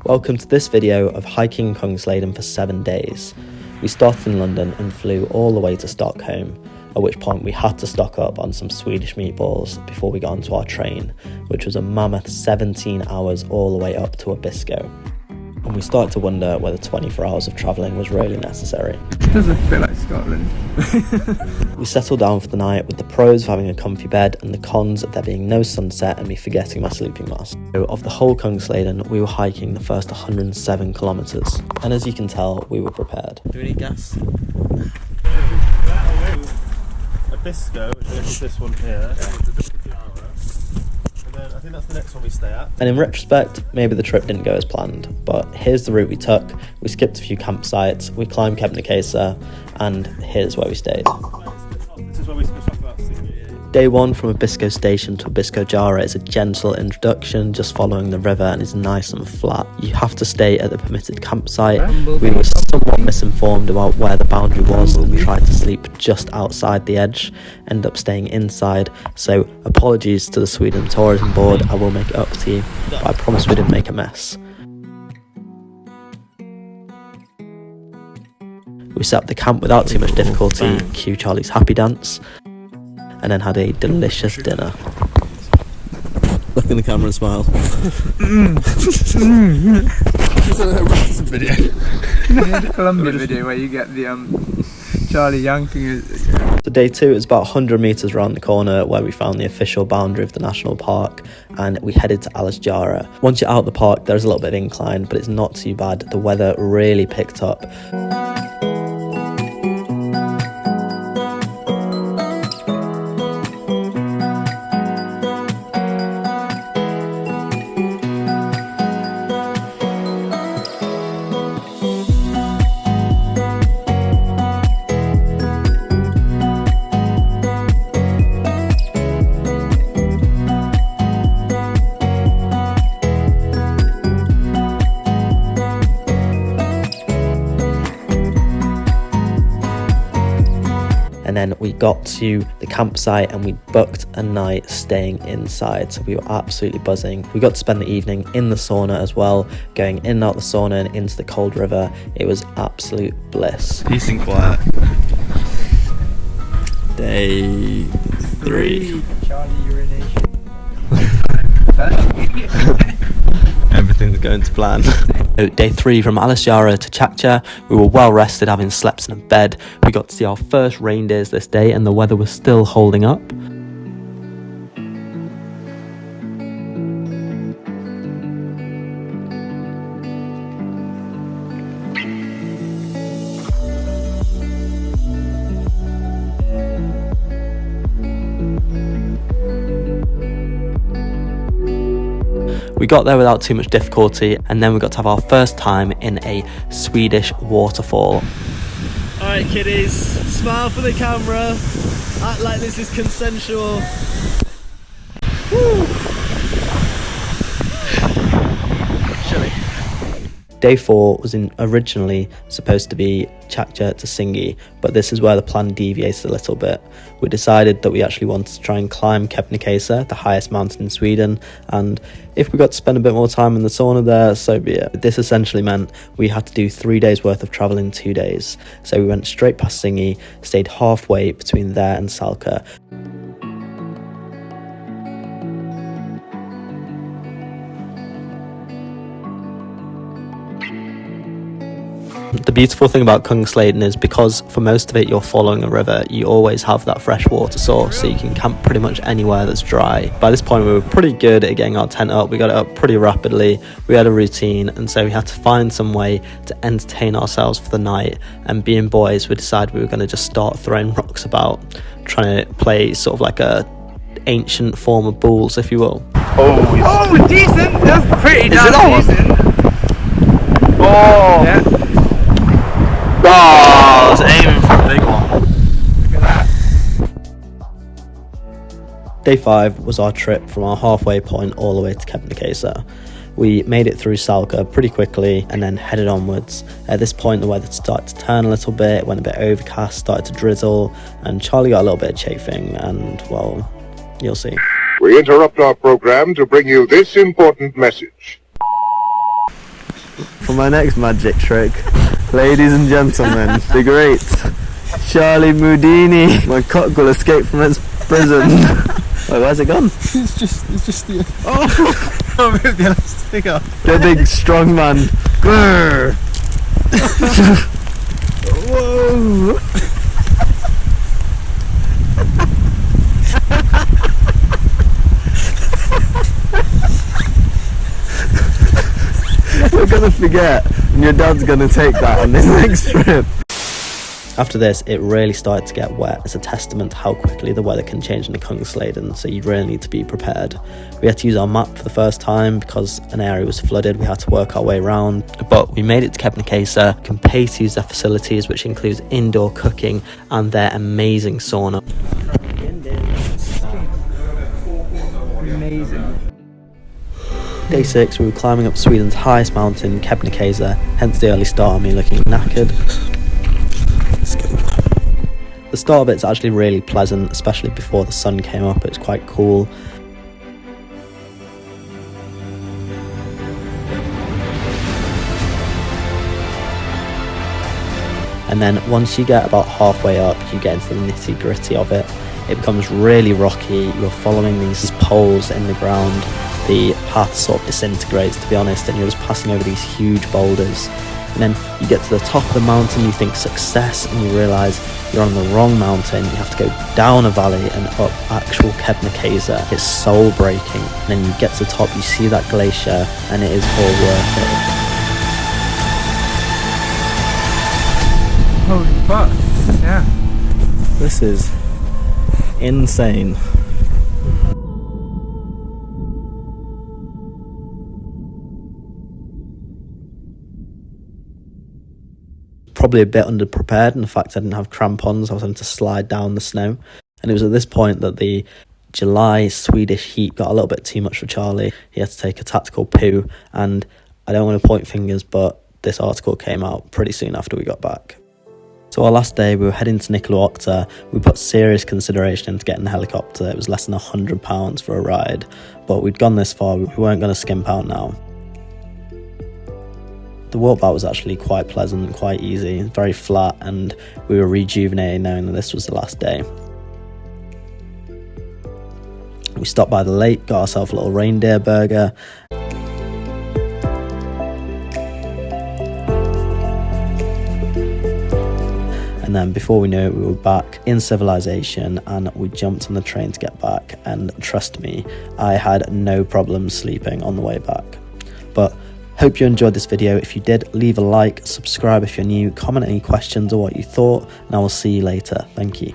Welcome to this video of hiking Kungsleden for 7 days. We started in London and flew all the way to Stockholm, at which point we had to stock up on some Swedish meatballs before we got onto our train, which was a mammoth 17 hours all the way up to Abisko. And we started to wonder whether 24 hours of travelling was really necessary. It does look a bit like Scotland. We settled down for the night with the pros of having a comfy bed and the cons of there being no sunset and me forgetting my sleeping mask. So of the whole Kungsleden, we were hiking the first 107 kilometres, and as you can tell, we were prepared. Do we need gas? Abisko, which is this one here. I think that's the next one we stay at. And in retrospect, maybe the trip didn't go as planned, but here's the route we took. We skipped a few campsites, we climbed Kebnekaise, and here's where we stayed. This is where we switch off about Sydney. Day 1 from Abisko station to Abiskojaure is a gentle introduction, just following the river, and is nice and flat. You have to stay at the permitted campsite. We were somewhat misinformed about where the boundary was and tried to sleep just outside the edge, ended up staying inside, so apologies to the Sweden Tourism Board, I will make it up to you, but I promise we didn't make a mess. We set up the camp without too much difficulty, cue Charlie's happy dance, and then had a delicious dinner. Look in the camera and smile. It's a Rasmus video. The Colombia video where you get the Charlie yanking. So day 2 is about 100 metres around the corner where we found the official boundary of the national park, and we headed to Alesjaure. Once you're out of the park, there's a little bit of incline, but it's not too bad. The weather really picked up. And then we got to the campsite and we booked a night staying inside, so we were absolutely buzzing. We got to spend the evening in the sauna as well, going in and out the sauna and into the cold river. It was absolute bliss. Peace and quiet. Day 3. Charlie urination. Everything's going to plan. So day 3 from Alesjaure to Tjaktja, we were well rested, having slept in a bed. We got to see our first reindeers this day and the weather was still holding up. We got there without too much difficulty, and then we got to have our first time in a Swedish waterfall. Alright kiddies, smile for the camera, act like this is consensual. Woo! Chilly. Day 4 was originally supposed to be Tjaktja to Singi, but this is where the plan deviated a little bit. We decided that we actually wanted to try and climb Kebnekaise, the highest mountain in Sweden, and if we got to spend a bit more time in the sauna there, so be it. This essentially meant we had to do 3 days worth of travel in 2 days. So we went straight past Singi, stayed halfway between there and Salka. The beautiful thing about Kungsleden is because for most of it you're following a river, you always have that fresh water source, so you can camp pretty much anywhere that's dry. By this point we were pretty good at getting our tent up, we got it up pretty rapidly, we had a routine, and so we had to find some way to entertain ourselves for the night. And being boys, we decided we were going to just start throwing rocks about, trying to play sort of like a ancient form of bowls, if you will. Oh, decent! That's pretty damn decent. Oh! Yeah. Oh, I was aiming for a big one. Look at that. Day 5 was our trip from our halfway point all the way to Kebnekaise. We made it through Salka pretty quickly and then headed onwards. At this point the weather started to turn a little bit, went a bit overcast, started to drizzle, and Charlie got a little bit of chafing, and well, you'll see. We interrupt our program to bring you this important message. for my next magic trick. Ladies and gentlemen, the great Charlie Moudini. My cock will escape from its prison. Wait, where's it gone? It's just the... Oh, moved the elastic off. The big strong man. Grrr. Whoa! We're gonna forget, and your dad's gonna take that on this next trip. After this, it really started to get wet. It's a testament to how quickly the weather can change in the Kungsleden, so you really need to be prepared. We had to use our map for the first time because an area was flooded. We had to work our way around, but we made it to Kebnekaise. Can pay to use their facilities, which includes indoor cooking and their amazing sauna. Amazing. Day 6, we were climbing up Sweden's highest mountain, Kebnekaise, hence the early start of me looking knackered. The start of it's actually really pleasant, especially before the sun came up. It's quite cool. And then once you get about halfway up, you get into the nitty gritty of it. It becomes really rocky. You're following these poles in the ground. The path sort of disintegrates, to be honest, and you're just passing over these huge boulders. And then you get to the top of the mountain, you think success, and you realise you're on the wrong mountain. You have to go down a valley and up actual Kebnekaise. It's soul breaking. And then you get to the top, you see that glacier, and it is all worth it. Holy fuck. Yeah. This is insane. Probably a bit underprepared in the fact I didn't have crampons. I was having to slide down the snow, and it was at this point that the July Swedish heat got a little bit too much for Charlie. He had to take a tactical poo, and I don't want to point fingers, but this article came out pretty soon after we got back. So our last day, we were heading to Nikkaluokta. We put serious consideration into getting the helicopter. It was less than £100 for a ride, but we'd gone this far, we weren't going to skimp out now. The walk back was actually quite pleasant, quite easy, very flat, and we were rejuvenated knowing that this was the last day. We stopped by the lake, got ourselves a little reindeer burger. And then before we knew it, we were back in civilization, and we jumped on the train to get back. And trust me, I had no problem sleeping on the way back. But hope you enjoyed this video. If you did, leave a like, subscribe if you're new, comment any questions or what you thought, and I will see you later. Thank you.